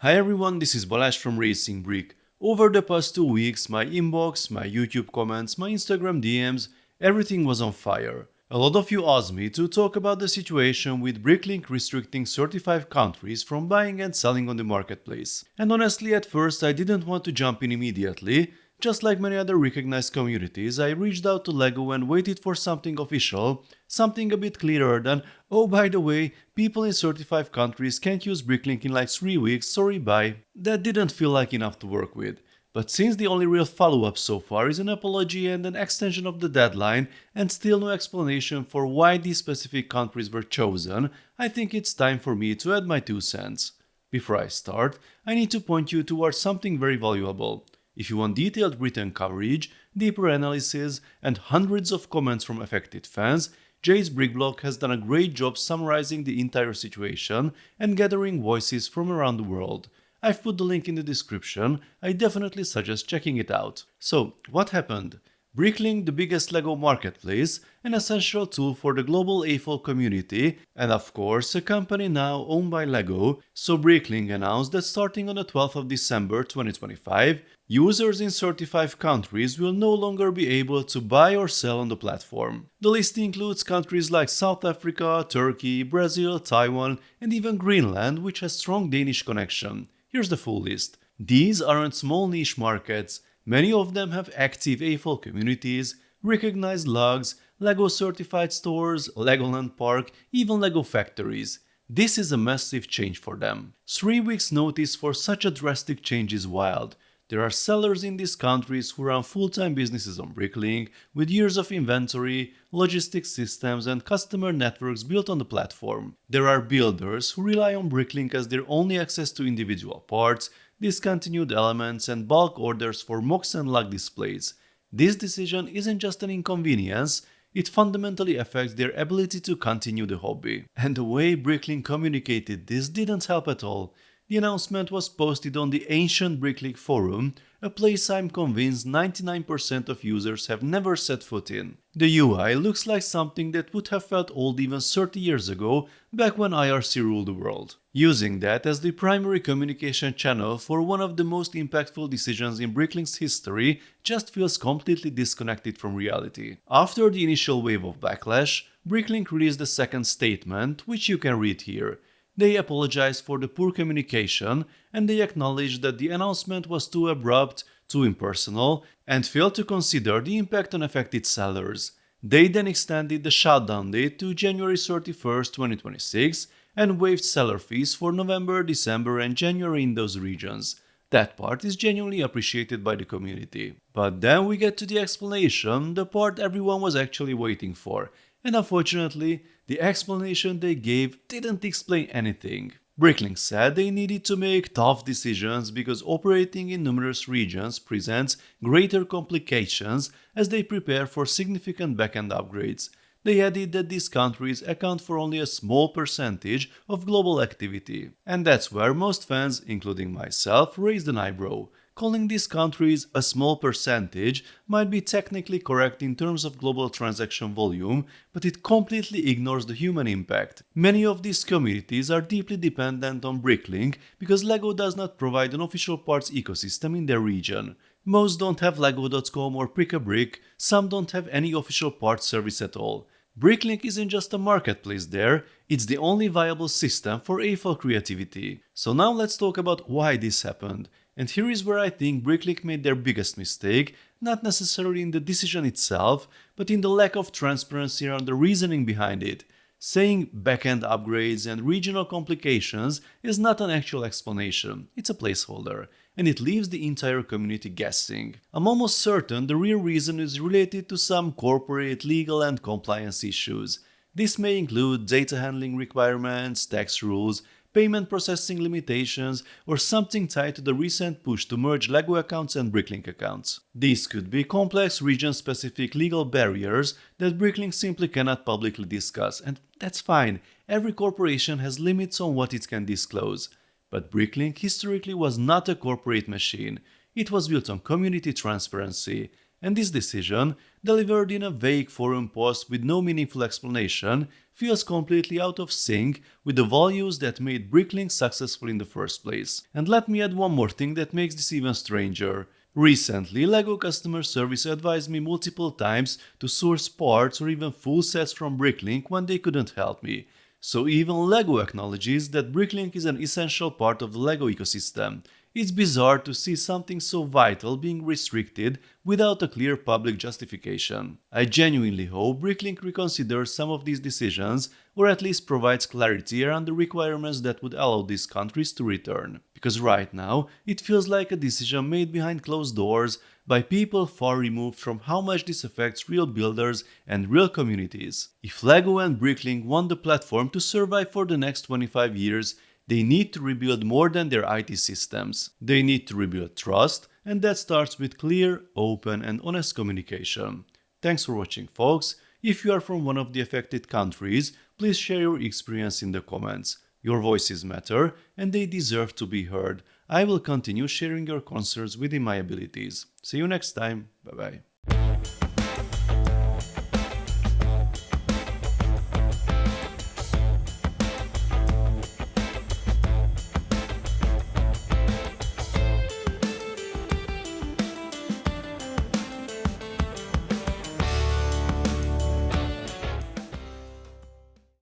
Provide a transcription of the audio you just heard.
Hi everyone, this is Balázs from RacingBrick. Over the past 2 weeks, my inbox, my YouTube comments, my Instagram DMs, everything was on fire. A lot of you asked me to talk about the situation with Bricklink restricting 35 countries from buying and selling on the marketplace. And honestly, at first I didn't want to jump in immediately. Just like many other recognized communities, I reached out to LEGO and waited for something official, something a bit clearer than, oh by the way, people in 35 countries can't use Bricklink in like 3 weeks, sorry bye. That didn't feel like enough to work with. But since the only real follow-up so far is an apology and an extension of the deadline, and still no explanation for why these specific countries were chosen, I think it's time for me to add my 2 cents. Before I start, I need to point you towards something very valuable. If you want detailed written coverage, deeper analysis, and hundreds of comments from affected fans, Jay's Brick blog has done a great job summarizing the entire situation and gathering voices from around the world. I've put the link in the description, I definitely suggest checking it out. So, what happened? Bricklink, the biggest LEGO marketplace, an essential tool for the global AFOL community, and of course a company now owned by LEGO, so Bricklink announced that starting on the 12th of December 2025, users in 35 countries will no longer be able to buy or sell on the platform. The list includes countries like South Africa, Turkey, Brazil, Taiwan, and even Greenland, which has strong Danish connection. Here's the full list. These aren't small niche markets. Many of them have active AFOL communities, recognized logs, LEGO certified stores, Legoland Park, even LEGO factories. This is a massive change for them. 3 weeks notice for such a drastic change is wild. There are sellers in these countries who run full-time businesses on Bricklink with years of inventory, logistics systems and customer networks built on the platform. There are builders who rely on Bricklink as their only access to individual parts, discontinued elements and bulk orders for mocks and lug displays. This decision isn't just an inconvenience, it fundamentally affects their ability to continue the hobby. And the way Bricklink communicated this didn't help at all. The announcement was posted on the ancient Bricklink forum, a place I'm convinced 99% of users have never set foot in. The UI looks like something that would have felt old even 30 years ago, back when IRC ruled the world. Using that as the primary communication channel for one of the most impactful decisions in Bricklink's history just feels completely disconnected from reality. After the initial wave of backlash, Bricklink released a second statement, which you can read here. They apologized for the poor communication and they acknowledged that the announcement was too abrupt, too impersonal, and failed to consider the impact on affected sellers. They then extended the shutdown date to January 31st, 2026 and waived seller fees for November, December, and January in those regions. That part is genuinely appreciated by the community. But then we get to the explanation, the part everyone was actually waiting for. And unfortunately, the explanation they gave didn't explain anything. Bricklink said they needed to make tough decisions because operating in numerous regions presents greater complications as they prepare for significant backend upgrades. They added that these countries account for only a small percentage of global activity. And that's where most fans, including myself, raised an eyebrow. Calling these countries a small percentage might be technically correct in terms of global transaction volume, but it completely ignores the human impact. Many of these communities are deeply dependent on Bricklink because LEGO does not provide an official parts ecosystem in their region. Most don't have lego.com or Pick-a-Brick, some don't have any official parts service at all. Bricklink isn't just a marketplace there, it's the only viable system for AFOL creativity. So now let's talk about why this happened. And here is where I think Bricklink made their biggest mistake, not necessarily in the decision itself, but in the lack of transparency around the reasoning behind it. Saying backend upgrades and regional complications is not an actual explanation, it's a placeholder, and it leaves the entire community guessing. I'm almost certain the real reason is related to some corporate, legal and compliance issues. This may include data handling requirements, tax rules, payment processing limitations, or something tied to the recent push to merge LEGO accounts and Bricklink accounts. These could be complex region-specific legal barriers that Bricklink simply cannot publicly discuss, and that's fine, every corporation has limits on what it can disclose. But Bricklink historically was not a corporate machine, it was built on community transparency. And this decision, delivered in a vague forum post with no meaningful explanation, feels completely out of sync with the values that made Bricklink successful in the first place. And let me add one more thing that makes this even stranger. Recently, LEGO customer service advised me multiple times to source parts or even full sets from Bricklink when they couldn't help me. So even LEGO acknowledges that Bricklink is an essential part of the LEGO ecosystem. It's bizarre to see something so vital being restricted without a clear public justification. I genuinely hope Bricklink reconsiders some of these decisions or at least provides clarity around the requirements that would allow these countries to return. Because right now, it feels like a decision made behind closed doors by people far removed from how much this affects real builders and real communities. If LEGO and Bricklink want the platform to survive for the next 25 years, they need to rebuild more than their IT systems. They need to rebuild trust, and that starts with clear, open, and honest communication. Thanks for watching, folks. If you are from one of the affected countries, please share your experience in the comments. Your voices matter, and they deserve to be heard. I will continue sharing your concerns within my abilities. See you next time. Bye bye.